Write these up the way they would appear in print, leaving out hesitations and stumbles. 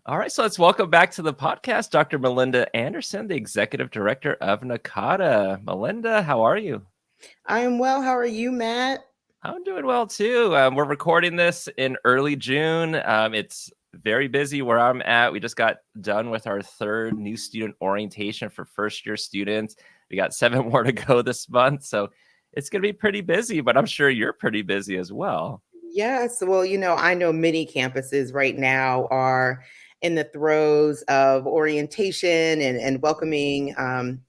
All right, so let's welcome back to the podcast Dr. Melinda Anderson, the Executive Director of NACADA. Melinda, how are you? I am well. How are you, Matt? I'm doing well too. We're recording this in early June. It's very busy where I'm at. We just got done with our third new student orientation for first year students. We got 7 more to go this month. So it's going to be pretty busy, but I'm sure you're pretty busy as well. Yes. Well, I know many campuses right now are in the throes of orientation and welcoming,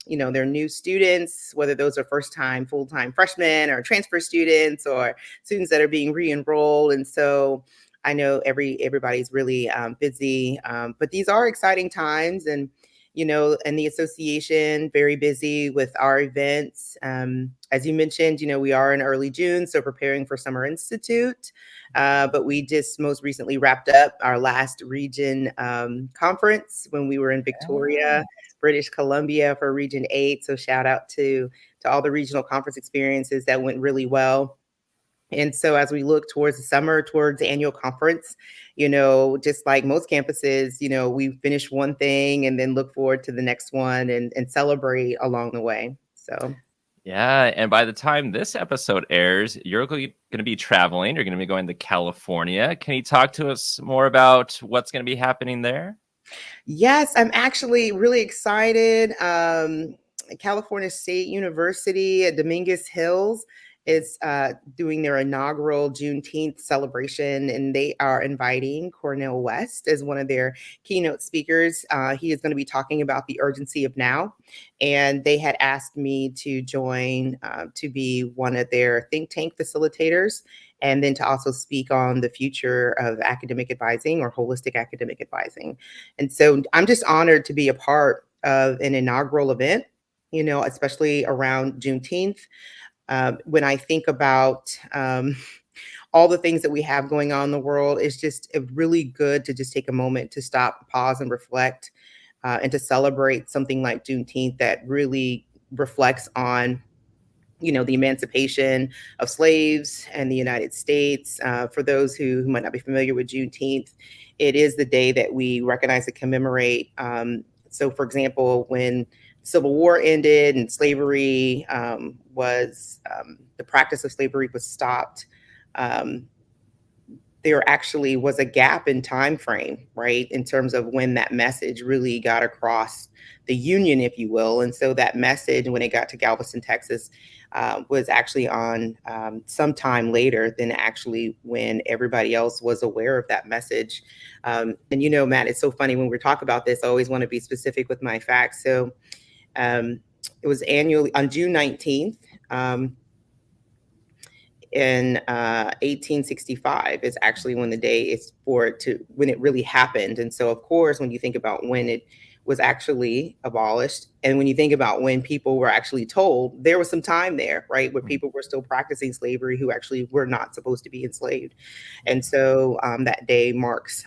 their new students, whether those are first-time, full-time freshmen or transfer students or students that are being re-enrolled. And so I know everybody's really busy, but these are exciting times. And the association very busy with our events. As you mentioned, we are in early June, so preparing for Summer Institute. But we just most recently wrapped up our last region conference when we were in Victoria, British Columbia for Region 8. So shout out to all the regional conference experiences that went really well. And so as we look towards the summer, towards the annual conference, just like most campuses, we finish one thing and then look forward to the next one and celebrate along the way. So Yeah, and by the time this episode airs, you're going to be traveling. You're going to be going to California. Can you talk to us more about what's going to be happening there? yes, I'm actually really excited. California State University at Dominguez Hills is doing their inaugural Juneteenth celebration, and they are inviting Cornel West as one of their keynote speakers. He is going to be talking about the urgency of now, and they had asked me to join to be one of their think tank facilitators and then to also speak on the future of academic advising or holistic academic advising. And so I'm just honored to be a part of an inaugural event, especially around Juneteenth. When I think about all the things that we have going on in the world, it's just really good to just take a moment to stop, pause, and reflect, and to celebrate something like Juneteenth that really reflects on the emancipation of slaves and the United States. For those who might not be familiar with Juneteenth, it is the day that we recognize and commemorate. So, for example, when Civil War ended and slavery the practice of slavery was stopped. Um, there actually was a gap in time frame, right, in terms of when that message really got across the union, if you will. And so that message, when it got to Galveston, Texas, was actually on sometime later than actually when everybody else was aware of that message. And Matt, it's so funny when we talk about this. I always want to be specific with my facts. So it was annually on June 19th. In 1865 is actually when the day is for it to when it really happened. And so, of course, when you think about when it was actually abolished, and when you think about when people were actually told, there was some time there, right, where people were still practicing slavery who actually were not supposed to be enslaved. And so that day marks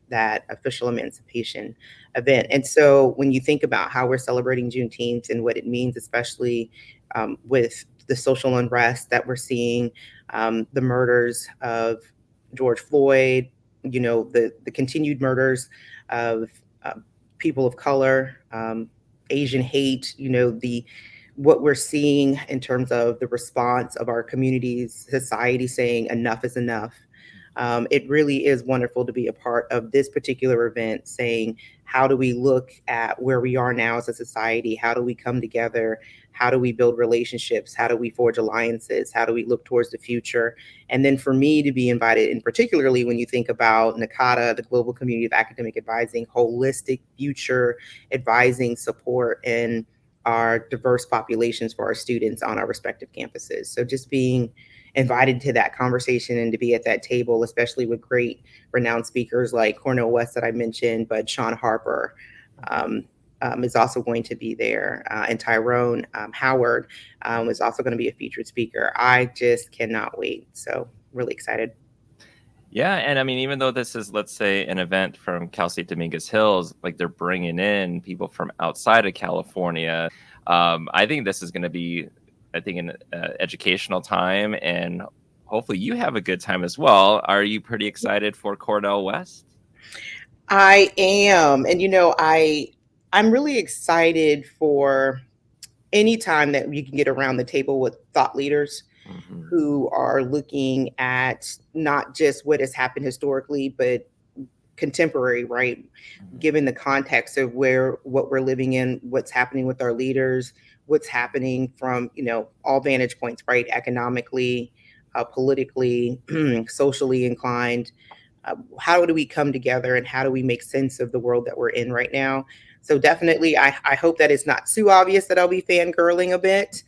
that official emancipation event. And so when you think about how we're celebrating Juneteenth and what it means, especially with the social unrest that we're seeing, the murders of George Floyd, the continued murders of people of color, Asian hate, the what we're seeing in terms of the response of our communities, society saying enough is enough. It really is wonderful to be a part of this particular event, saying, how do we look at where we are now as a society? How do we come together? How do we build relationships? How do we forge alliances? How do we look towards the future? And then for me to be invited, and particularly when you think about NACADA, the Global Community of Academic Advising, holistic future advising support in our diverse populations for our students on our respective campuses. So just being invited to that conversation and to be at that table, especially with great renowned speakers like Cornel West that I mentioned, but Sean Harper is also going to be there, and Tyrone Howard is also going to be a featured speaker. I just cannot wait. So really excited. Yeah, and I mean, even though this is, let's say, an event from Cal State Dominguez Hills, like they're bringing in people from outside of California. I think this is going to be, an educational time, and hopefully you have a good time as well. Are you pretty excited for Cornel West? I am, and I'm really excited for any time that you can get around the table with thought leaders Hmm. who are looking at not just what has happened historically, but contemporary, right? Given the context of where what we're living in, what's happening with our leaders, what's happening from all vantage points, right? Economically, politically, socially inclined. How do we come together and how do we make sense of the world that we're in right now? So definitely, I hope that it's not too obvious that I'll be fangirling a bit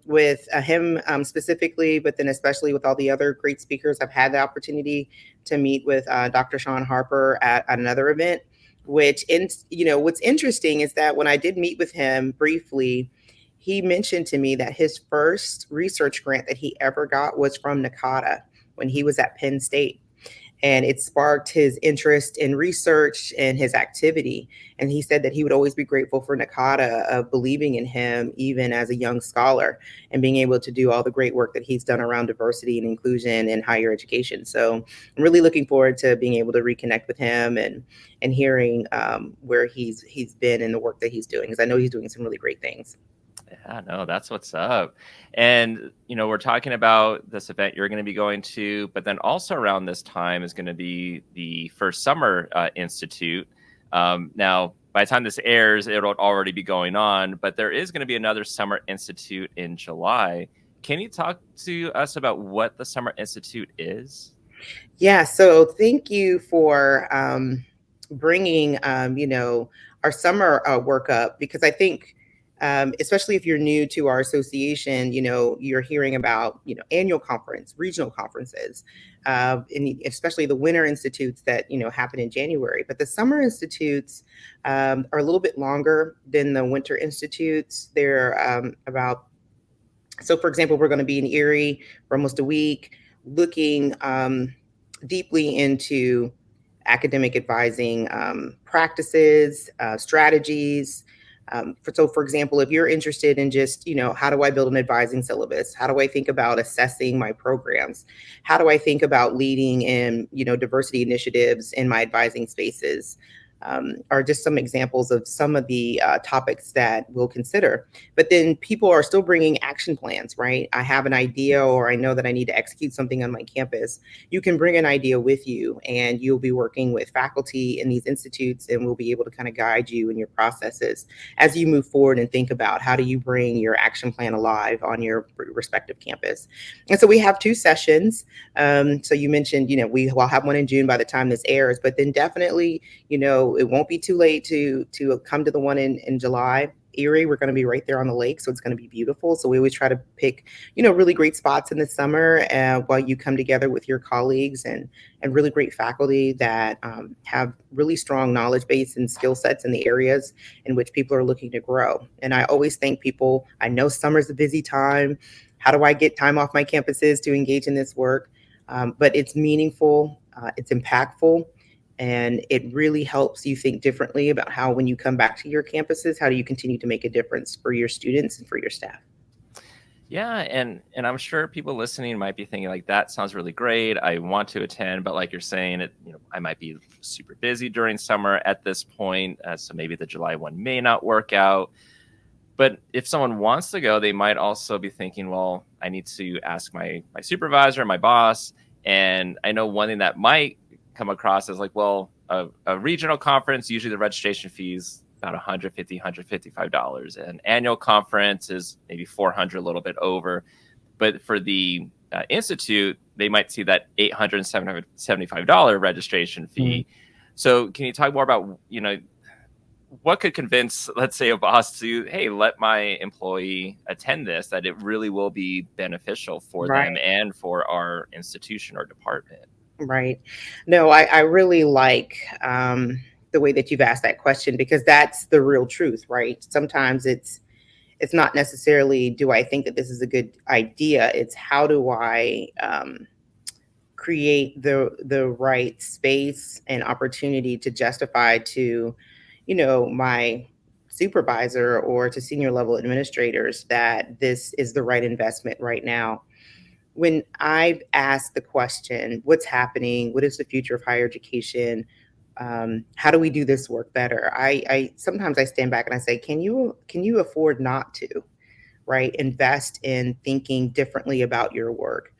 with him specifically, but then especially with all the other great speakers. I've had the opportunity to meet with Dr. Sean Harper at another event, what's interesting is that when I did meet with him briefly, he mentioned to me that his first research grant that he ever got was from NACADA when he was at Penn State, and it sparked his interest in research and his activity. And he said that he would always be grateful for NACADA of believing in him, even as a young scholar, and being able to do all the great work that he's done around diversity and inclusion in higher education. So I'm really looking forward to being able to reconnect with him and hearing where he's been and the work that he's doing, because I know he's doing some really great things. Yeah, no, that's what's up. And, we're talking about this event you're going to be going to, but then also around this time is going to be the first Summer Institute. Now, by the time this airs, it'll already be going on, but there is going to be another Summer Institute in July. Can you talk to us about what the Summer Institute is? Yeah, so thank you for bringing, our summer work up, because I think, especially if you're new to our association, you're hearing about, annual conference, regional conferences, and especially the winter institutes that, happen in January. But the summer institutes are a little bit longer than the winter institutes. They're so, for example, we're going to be in Erie for almost a week, looking deeply into academic advising practices, strategies. For example, if you're interested in just, how do I build an advising syllabus? How do I think about assessing my programs? How do I think about leading in, diversity initiatives in my advising spaces? Are just some examples of some of the topics that we'll consider. But then people are still bringing action plans, right? I have an idea, or I know that I need to execute something on my campus. You can bring an idea with you, and you'll be working with faculty in these institutes, and we'll be able to kind of guide you in your processes as you move forward and think about how do you bring your action plan alive on your respective campus. And so we have two sessions. So you mentioned, we will have one in June by the time this airs, but then definitely, it won't be too late to come to the one in July. Erie, we're going to be right there on the lake, so it's going to be beautiful. So we always try to pick, really great spots in the summer while you come together with your colleagues and really great faculty that have really strong knowledge base and skill sets in the areas in which people are looking to grow. And I always thank people. I know summer's a busy time. How do I get time off my campuses to engage in this work? But it's meaningful, it's impactful, and it really helps you think differently about how, when you come back to your campuses, how do you continue to make a difference for your students and for your staff? Yeah, and I'm sure people listening might be thinking like that sounds really great. I want to attend, but like you're saying, I might be super busy during summer at this point, so maybe the July one may not work out. But if someone wants to go, they might also be thinking, well, I need to ask my supervisor, my boss, and I know one thing that might come across as like, well, a regional conference, usually the registration fees about $155. An annual conference is maybe 400, a little bit over. But for the institute, they might see that $875 registration fee. So can you talk more about, what could convince, let's say, a boss to, hey, let my employee attend this, that it really will be beneficial for Right. them and for our institution or department? Right. No, I really like the way that you've asked that question, because that's the real truth, right? Sometimes it's not necessarily, do I think that this is a good idea? It's how do I create the right space and opportunity to justify to, my supervisor or to senior level administrators that this is the right investment right now. When I've asked the question, what's happening? What is the future of higher education? How do we do this work better? I sometimes I stand back and I say, can you afford not to, right? Invest in thinking differently about your work.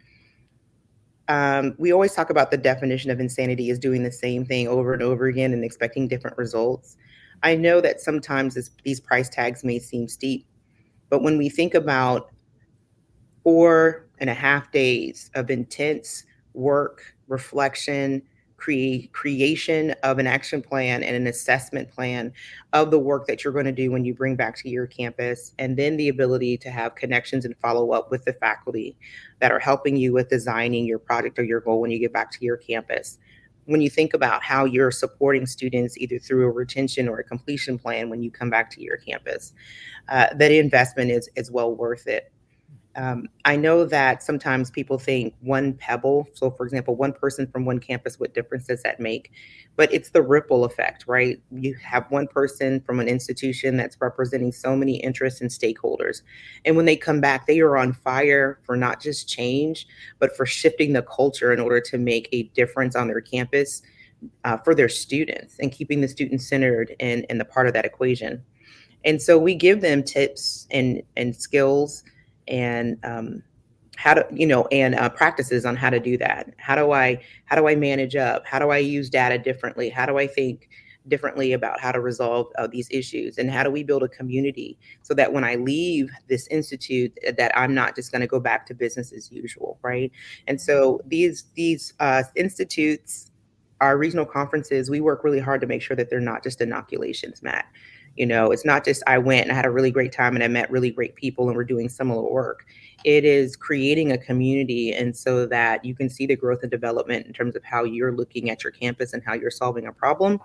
We always talk about the definition of insanity is doing the same thing over and over again and expecting different results. I know that sometimes these price tags may seem steep, but when we think about 4.5 days of intense work, reflection, creation of an action plan and an assessment plan of the work that you're going to do when you bring back to your campus, and then the ability to have connections and follow up with the faculty that are helping you with designing your project or your goal when you get back to your campus. When you think about how you're supporting students either through a retention or a completion plan when you come back to your campus, that investment is well worth it. I know that sometimes people think one pebble, so for example, one person from one campus, what difference does that make? But it's the ripple effect, right? You have one person from an institution that's representing so many interests and stakeholders. And when they come back, they are on fire for not just change, but for shifting the culture in order to make a difference on their campus, for their students and keeping the student centered in the part of that equation. And so we give them tips and skills and how to, and practices on how to do that. How do I manage up? How do I use data differently? How do I think differently about how to resolve these issues? And how do we build a community so that when I leave this institute, that I'm not just going to go back to business as usual, right? And so these institutes, our regional conferences, we work really hard to make sure that they're not just inoculations, Matt. It's not just I went and I had a really great time and I met really great people and we're doing similar work. It is creating a community, and so that you can see the growth and development in terms of how you're looking at your campus and how you're solving a problem.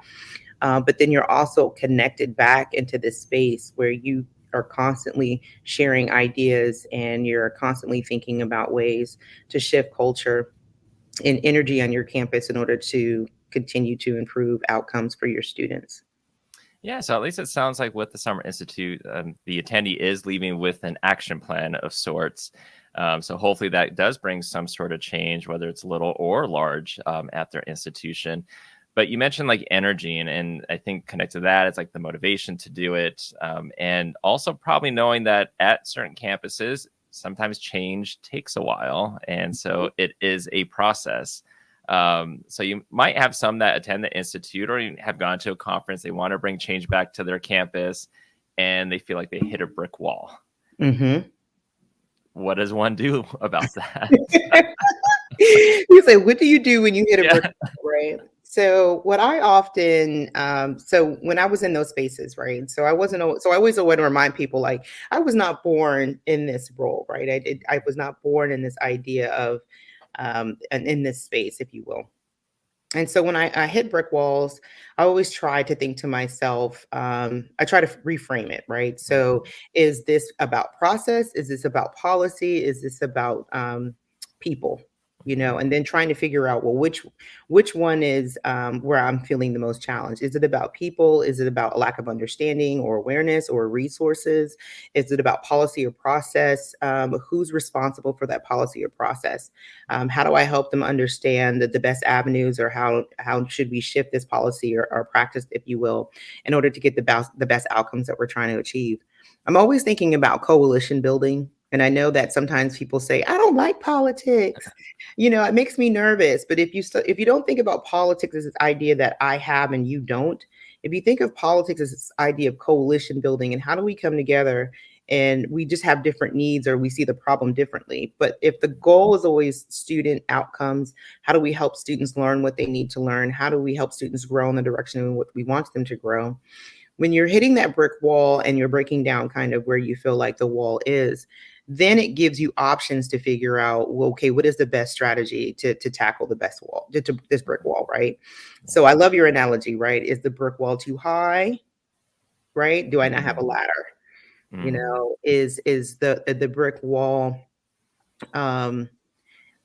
But then you're also connected back into this space where you are constantly sharing ideas and you're constantly thinking about ways to shift culture and energy on your campus in order to continue to improve outcomes for your students. Yeah, so at least it sounds like with the Summer Institute, the attendee is leaving with an action plan of sorts. So hopefully that does bring some sort of change, whether it's little or large, at their institution. But you mentioned like energy, and I think connected to that, it's like the motivation to do it. And also probably knowing that at certain campuses, sometimes change takes a while. And so it is a process. So you might have some that attend the institute or have gone to a conference. They want to bring change back to their campus, and they feel like they hit a brick wall. Mm-hmm. What does one do about that? You say, what do you do when you hit a Yeah. brick wall, right? So what I often, so when I was in those spaces, right? So I always want to remind people, like, I was not born in this role, right? I was not born in this idea of, and in this space, if you will. And so when I hit brick walls, I always try to think to myself, I try to reframe it, right? So is this about process? Is this about policy? Is this about people? And then trying to figure out, well, which one is where I'm feeling the most challenge? Is it about people? Is it about a lack of understanding or awareness or resources? Is it about policy or process? Who's responsible for that policy or process? How do I help them understand the best avenues, or how should we shift this policy or practice, if you will, in order to get the best outcomes that we're trying to achieve? I'm always thinking about coalition building. And I know that sometimes people say, I don't like politics. It makes me nervous. But if you don't think about politics as this idea that I have and you don't, if you think of politics as this idea of coalition building and how do we come together, and we just have different needs or we see the problem differently. But if the goal is always student outcomes, how do we help students learn what they need to learn? How do we help students grow in the direction in what we want them to grow? When you're hitting that brick wall and you're breaking down kind of where you feel like the wall is, then it gives you options to figure out, well, okay, what is the best strategy to tackle the best wall, to this brick wall, right? So I love your analogy, right? Is the brick wall too high, right? Do I not have a ladder? Is the brick wall um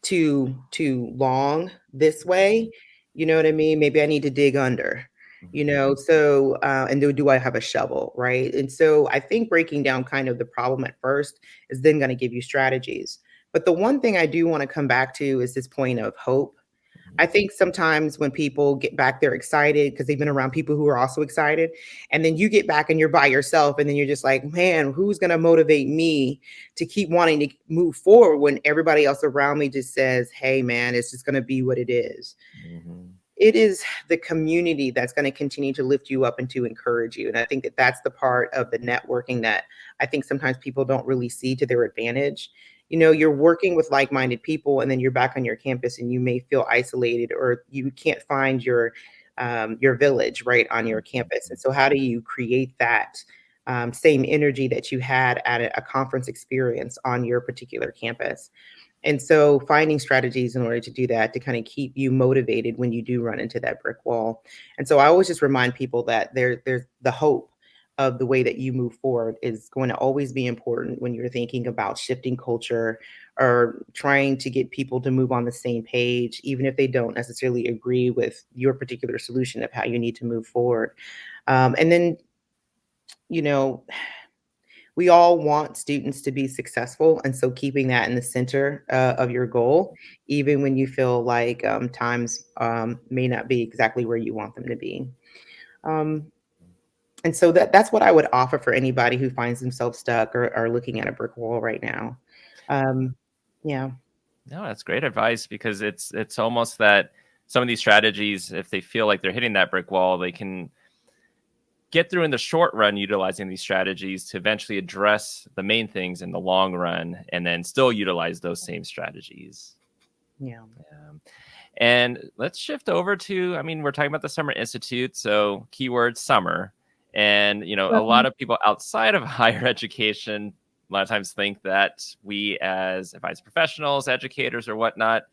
too long this way? You know what I mean? Maybe I need to dig under, so and do I have a shovel, right? And so I think breaking down kind of the problem at first is then going to give you strategies. But the one thing I do want to come back to is this point of hope. I think sometimes when people get back, they're excited because they've been around people who are also excited. And then you get back and you're by yourself. And then you're just like, man, who's going to motivate me to keep wanting to move forward when everybody else around me just says, hey, man, it's just going to be what it is. Mhm. It is the community that's going to continue to lift you up and to encourage you. And I think that that's the part of the networking that I think sometimes people don't really see to their advantage. You're working with like-minded people, and then you're back on your campus, and you may feel isolated, or you can't find your village right on your campus. And so, how do you create that same energy that you had at a conference experience on your particular campus? And so finding strategies in order to do that to kind of keep you motivated when you do run into that brick wall. And so I always just remind people that there's the hope of the way that you move forward is going to always be important when you're thinking about shifting culture or trying to get people to move on the same page, even if they don't necessarily agree with your particular solution of how you need to move forward. And then, you know, we all want students to be successful. And so keeping that in the center of your goal, even when you feel like times may not be exactly where you want them to be. Um, and so that's what I would offer for anybody who finds themselves stuck or looking at a brick wall right now. Um, yeah. No, that's great advice because it's almost that some of these strategies, if they feel like they're hitting that brick wall, they can get through in the short run utilizing these strategies to eventually address the main things in the long run and then still utilize those same strategies. Yeah. And let's shift over to, I mean, we're talking about the Summer Institute, so keyword summer. And, a lot of people outside of higher education a lot of times think that we as advice professionals, educators, or whatnot,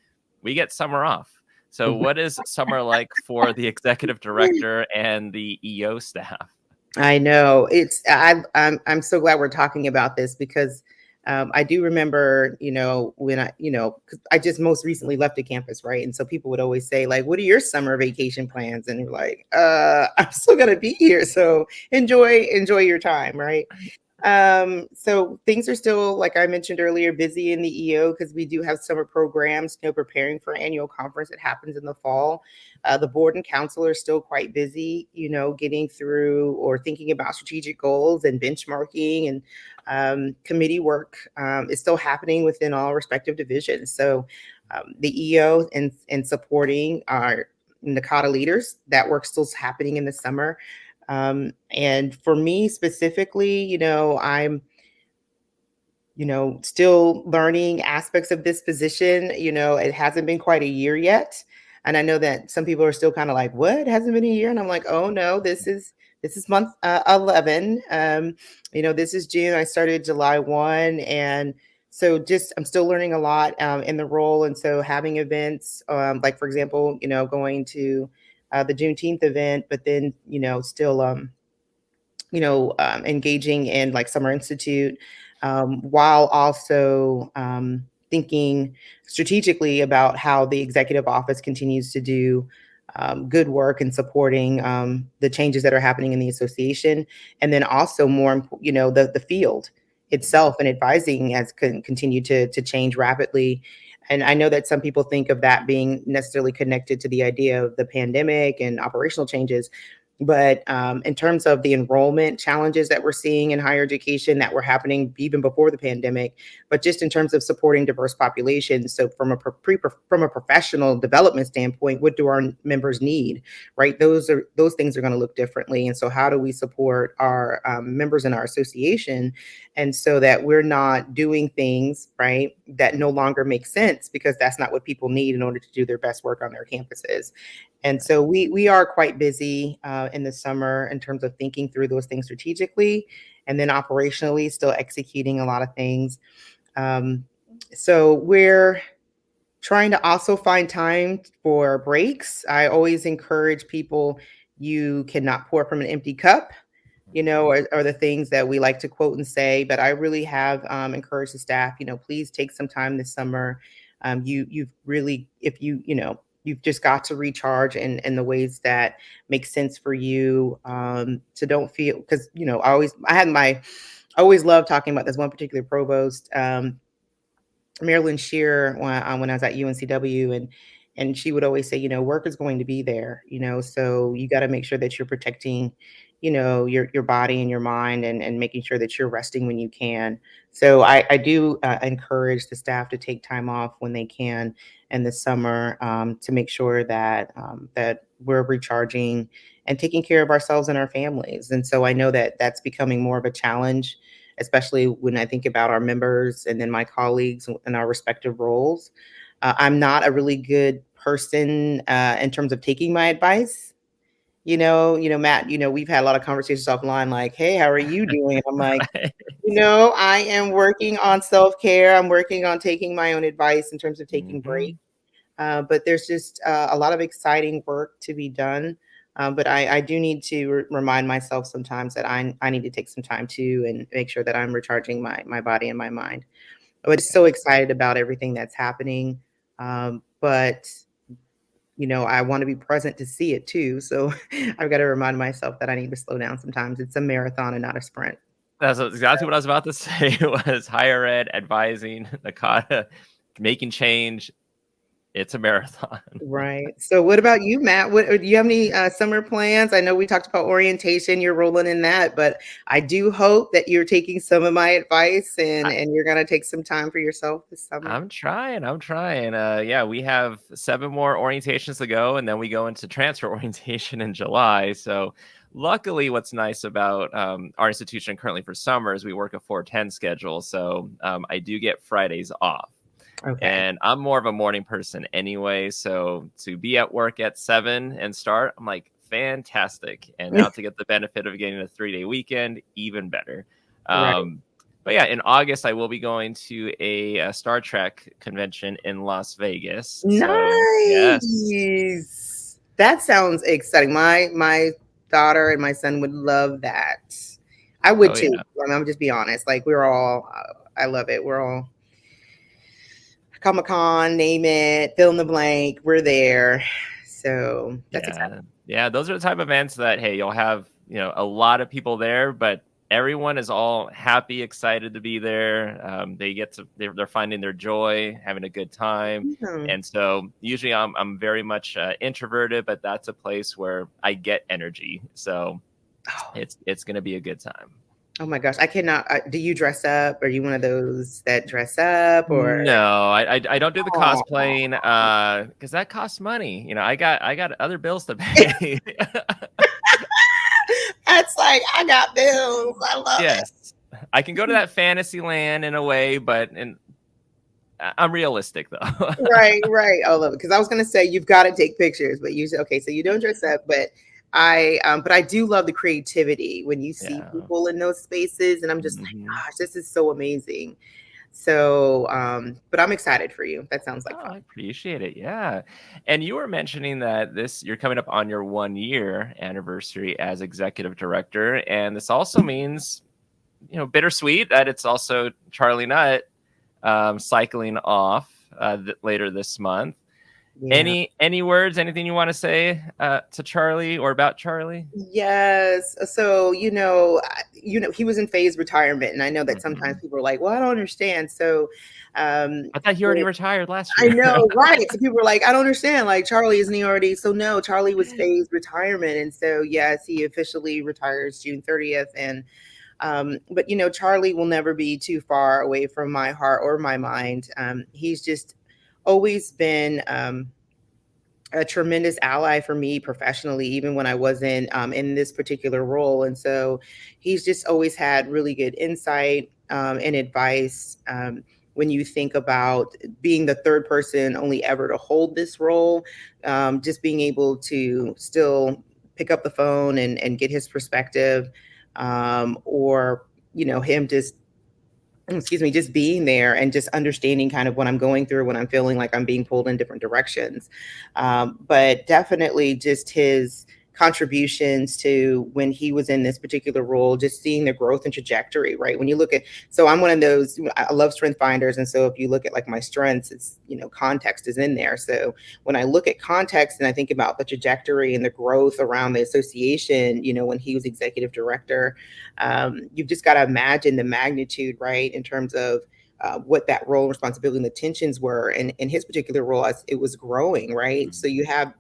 we get summer off. So what is summer like for the executive director and the EO staff? I know I'm so glad we're talking about this because I do remember, when 'cause I just most recently left the campus, right? And so people would always say, like, "What are your summer vacation plans?" And you're like, I'm still gonna be here, so enjoy your time, right? So things are still, like I mentioned earlier, busy in the EO because we do have summer programs, preparing for annual conference that happens in the fall. The board and council are still quite busy, getting through or thinking about strategic goals and benchmarking and committee work is still happening within all respective divisions. So the EO and supporting our NACADA leaders, that work still happening in the summer. And for me specifically, I'm, still learning aspects of this position. It hasn't been quite a year yet. And I know that some people are still kind of like, what? It hasn't been a year? And I'm like, oh no, this is month 11. This is June. I started July 1. And so just I'm still learning a lot in the role. And so having events, like for example, going to the Juneteenth event, but then, still engaging in like Summer Institute, while also thinking strategically about how the executive office continues to do good work in supporting the changes that are happening in the association, and then also the field itself and advising has continued to change rapidly. And I know that some people think of that being necessarily connected to the idea of the pandemic and operational changes, but in terms of the enrollment challenges that we're seeing in higher education that were happening even before the pandemic, but just in terms of supporting diverse populations. So from from a professional development standpoint, what do our members need, right? Those things are going to look differently. And so how do we support our members in our association, and so that we're not doing things, right, that no longer make sense because that's not what people need in order to do their best work on their campuses. And so we are quite busy in the summer in terms of thinking through those things strategically, and then operationally still executing a lot of things. Um, so we're trying to also find time for breaks. I always encourage people, you cannot pour from an empty cup, are the things that we like to quote and say. But I really have encouraged the staff, please take some time this summer. You've really, if you've just got to recharge in the ways that make sense for you. So don't feel, because, I always love talking about this one particular provost, Marilyn Shear, when I was at UNCW, And she would always say, work is going to be there, so you got to make sure that you're protecting, your body and your mind, and making sure that you're resting when you can. So I do encourage the staff to take time off when they can in the summer, to make sure that we're recharging and taking care of ourselves and our families. And so I know that that's becoming more of a challenge, especially when I think about our members and then my colleagues in our respective roles. I'm not a really good person in terms of taking my advice. Matt, we've had a lot of conversations offline like, hey, how are you doing? I'm like, Right. I am working on self-care. I'm working on taking my own advice in terms of taking Hmm. breaks. But there's just a lot of exciting work to be done. But I do need to remind myself sometimes that I need to take some time too and make sure that I'm recharging my body and my mind. But so excited about everything that's happening. But I want to be present to see it too. So I've got to remind myself that I need to slow down sometimes. It's a marathon and not a sprint. That's exactly what I was about to say. Was higher ed advising NACADA, making change. It's a marathon. Right. So what about you, Matt? What do you have any summer plans? I know we talked about orientation, you're rolling in that, but I do hope that you're taking some of my advice and you're going to take some time for yourself this summer. I'm trying. I'm trying. Yeah, we have 7 more orientations to go, and then we go into transfer orientation in July. So, luckily, what's nice about our institution currently for summer is we work a 4-10 schedule. So, I do get Fridays off, Okay. and I'm more of a morning person anyway. So, to be at work at 7 and start, I'm like, fantastic. And now to get the benefit of getting a 3-day weekend, even better. Right. But yeah, in August I will be going to a Star Trek convention in Las Vegas. So yes, Nice. That sounds exciting. My daughter and my son would love that. I would oh too. yeah, I'm just be honest. Like we're all, I love it. We're all Comic Con, name it, fill in the blank. We're there. So that's exciting. yeah. Those are the type of events that hey, you'll have a lot of people there, but everyone is all happy, excited to be there. They get to they're finding their joy, having a good time. Yeah. And so usually I'm very much introverted, but that's a place where I get energy. So Oh, it's going to be a good time. oh my gosh. I cannot. Do you dress up? Are you one of those that dress up or? No, I don't do the Oh, cosplaying because that costs money. I got other bills to pay. that's like, I got bills. I love it. Yes, I can go to that fantasy land in a way, but I'm realistic though. Right, right. I love it. Because I was gonna say you've got to take pictures, but you said okay, so you don't dress up, but I do love the creativity when you see Yeah. people in those spaces, and I'm just like, Hmm. gosh, this is so amazing. So, but I'm excited for you. That sounds like Oh, fun. I appreciate it. Yeah. And you were mentioning that you're coming up on your 1 year anniversary as executive director. And this also means, bittersweet that it's also Charlie Nutt cycling off later this month. Yeah. Any words, anything you want to say to Charlie or about Charlie? Yes. So, he was in phased retirement, and I know that sometimes Hmm. people are like, "Well, I don't understand." So, um, I thought he already retired last I year. know, right? So people were like, "I don't understand." Like, Charlie isn't he already? So no, Charlie was phased retirement, and so yes, he officially retires June 30th. And but Charlie will never be too far away from my heart or my mind. He's just always been a tremendous ally for me professionally, even when I wasn't in this particular role. And so he's just always had really good insight and advice. When you think about being the third person only ever to hold this role, just being able to still pick up the phone and get his perspective, or him just excuse me, just being there and just understanding kind of what I'm going through when I'm feeling like I'm being pulled in different directions. But definitely just his contributions to when he was in this particular role, just seeing the growth and trajectory, right? When you look at, so I'm one of those, I love strength finders. And so if you look at like my strengths, it's, context is in there. So when I look at context and I think about the trajectory and the growth around the association, when he was executive director, you've just got to imagine the magnitude, right, in terms of what that role and responsibility and the tensions were, and in his particular role as it was growing, right? So you have,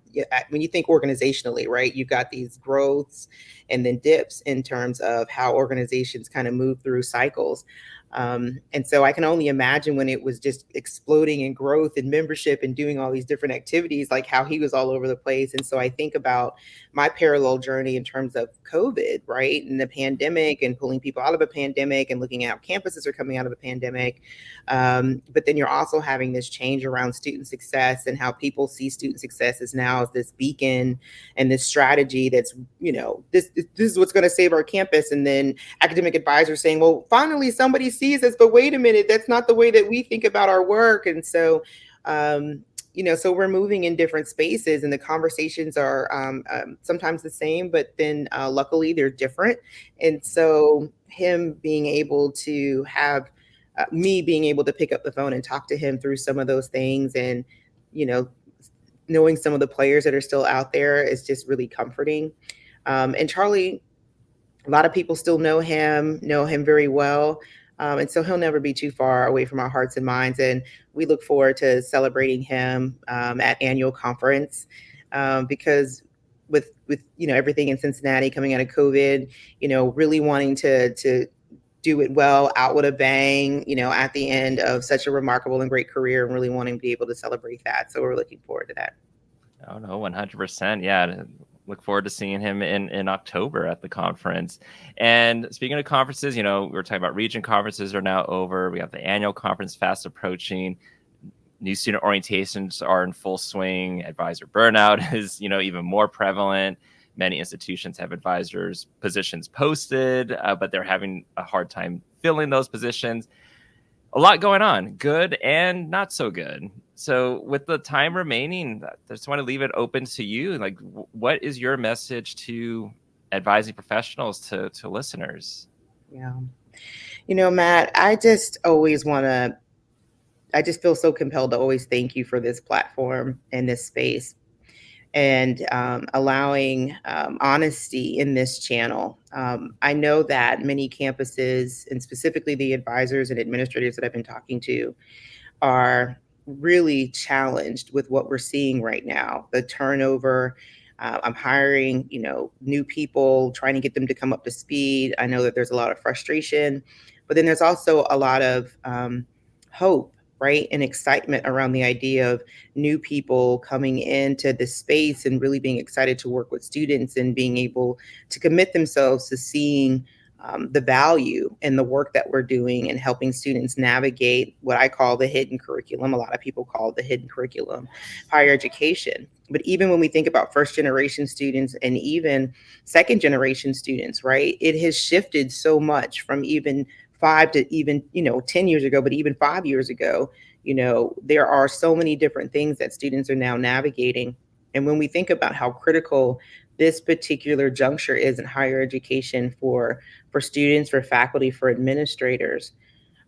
when you think organizationally, right, you've got these growths and then dips in terms of how organizations kind of move through cycles. And so I can only imagine when it was just exploding in growth and membership and doing all these different activities, like how he was all over the place. And so I think about my parallel journey in terms of COVID, right? And the pandemic and pulling people out of a pandemic and looking at how campuses are coming out of a pandemic. But then you're also having this change around student success and how people see student success as now as this beacon and this strategy that's, this is what's going to save our campus. And then academic advisors saying, well, finally somebody sees us, but wait a minute, that's not the way that we think about our work. And so, so we're moving in different spaces and the conversations are sometimes the same, but then luckily they're different. And so him being able to have me being able to pick up the phone and talk to him through some of those things and, knowing some of the players that are still out there is just really comforting. And Charlie, a lot of people still know him very well. And so he'll never be too far away from our hearts and minds. And we look forward to celebrating him at annual conference because with everything in Cincinnati coming out of COVID, really wanting to do it well, out with a bang, at the end of such a remarkable and great career, and really wanting to be able to celebrate that. So we're looking forward to that. Oh no, 100%. Yeah. Look forward to seeing him in October at the conference. And speaking of conferences, we were talking about region conferences are now over. We have the annual conference fast approaching. New student orientations are in full swing. Advisor burnout is, even more prevalent. Many institutions have advisors positions posted, but they're having a hard time filling those positions. A lot going on, good and not so good. So with the time remaining, I just want to leave it open to you. Like, what is your message to advising professionals, to listeners? Yeah. Matt, I just feel so compelled to always thank you for this platform and this space and allowing honesty in this channel. I know that many campuses, and specifically the advisors and administrators that I've been talking to, are really challenged with what we're seeing right now. The turnover. I'm hiring, new people, trying to get them to come up to speed. I know that there's a lot of frustration, but then there's also a lot of hope, right, and excitement around the idea of new people coming into this space and really being excited to work with students and being able to commit themselves to seeing the value in the work that we're doing and helping students navigate what I call the hidden curriculum. A lot of people call it the hidden curriculum, higher education. But even when we think about first generation students and even second generation students, right, it has shifted so much from even 5 to even 10 years ago, but even 5 years ago. There are so many different things that students are now navigating. And when we think about how critical this particular juncture is in higher education for students, for faculty, for administrators,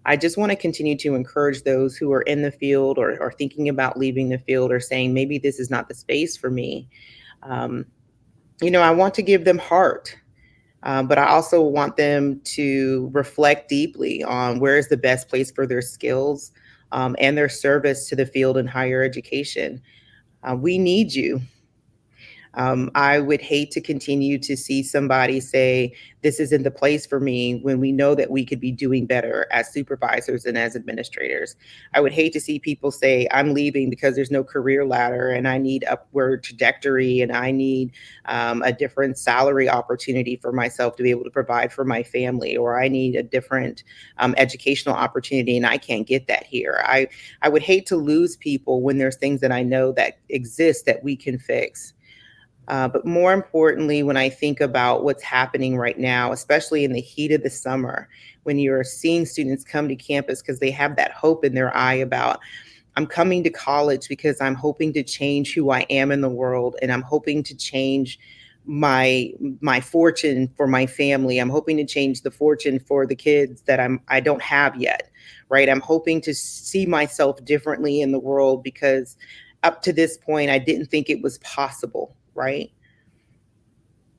I just want to continue to encourage those who are in the field or thinking about leaving the field or saying, maybe this is not the space for me. I want to give them heart. But I also want them to reflect deeply on where is the best place for their skills and their service to the field in higher education. We need you. I would hate to continue to see somebody say, this isn't the place for me, when we know that we could be doing better as supervisors and as administrators. I would hate to see people say, I'm leaving because there's no career ladder and I need upward trajectory and I need a different salary opportunity for myself to be able to provide for my family, or I need a different educational opportunity and I can't get that here. I would hate to lose people when there's things that I know that exist that we can fix. But more importantly, when I think about what's happening right now, especially in the heat of the summer, when you're seeing students come to campus because they have that hope in their eye about, I'm coming to college because I'm hoping to change who I am in the world, and I'm hoping to change my fortune for my family. I'm hoping to change the fortune for the kids that I don't have yet, right? I'm hoping to see myself differently in the world because up to this point, I didn't think it was possible, right?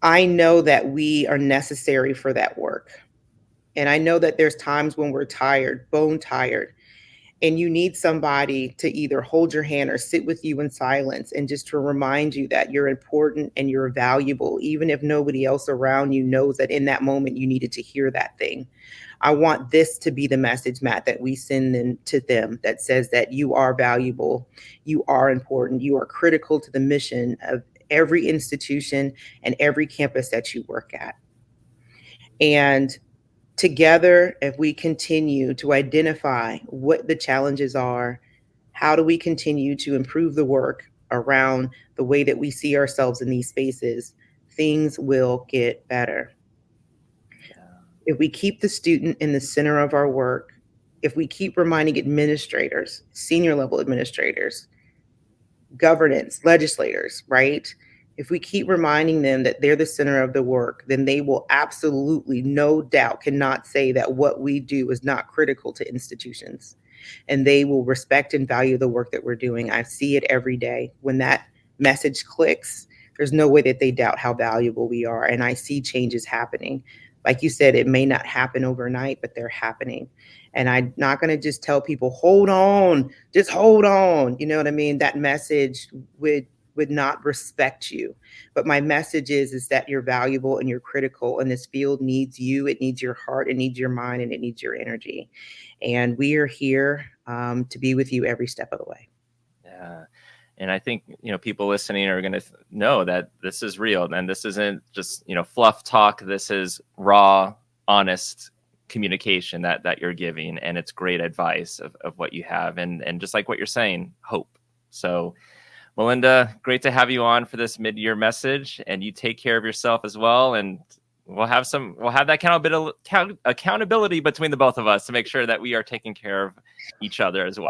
I know that we are necessary for that work. And I know that there's times when we're tired, bone tired, and you need somebody to either hold your hand or sit with you in silence and just to remind you that you're important and you're valuable, even if nobody else around you knows that in that moment you needed to hear that thing. I want this to be the message, Matt, that we send them to them, that says that you are valuable, you are important, you are critical to the mission of every institution and every campus that you work at. And together, if we continue to identify what the challenges are, how do we continue to improve the work around the way that we see ourselves in these spaces, things will get better. If we keep the student in the center of our work, if we keep reminding administrators, senior level administrators, governance, legislators, right? If we keep reminding them that they're the center of the work, then they will absolutely, no doubt, cannot say that what we do is not critical to institutions. And they will respect and value the work that we're doing. I see it every day. When that message clicks, there's no way that they doubt how valuable we are. And I see changes happening. Like you said, it may not happen overnight, but they're happening. And I'm not going to just tell people, hold on, just hold on. You know what I mean? That message would not respect you. But my message is that you're valuable and you're critical, and this field needs you. It needs your heart, it needs your mind, and it needs your energy. And we are here to be with you every step of the way. Yeah. And I think, people listening are going to know that this is real, and this isn't just, fluff talk. This is raw, honest communication that you're giving, and it's great advice of what you have. And just like what you're saying, hope. So Melinda, great to have you on for this mid-year message, and you take care of yourself as well. And we'll have that accountability between the both of us to make sure that we are taking care of each other as well.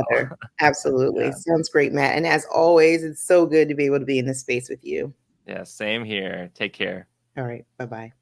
Absolutely. Yeah. Sounds great, Matt. And as always, it's so good to be able to be in this space with you. Yeah, same here. Take care. All right. Bye-bye.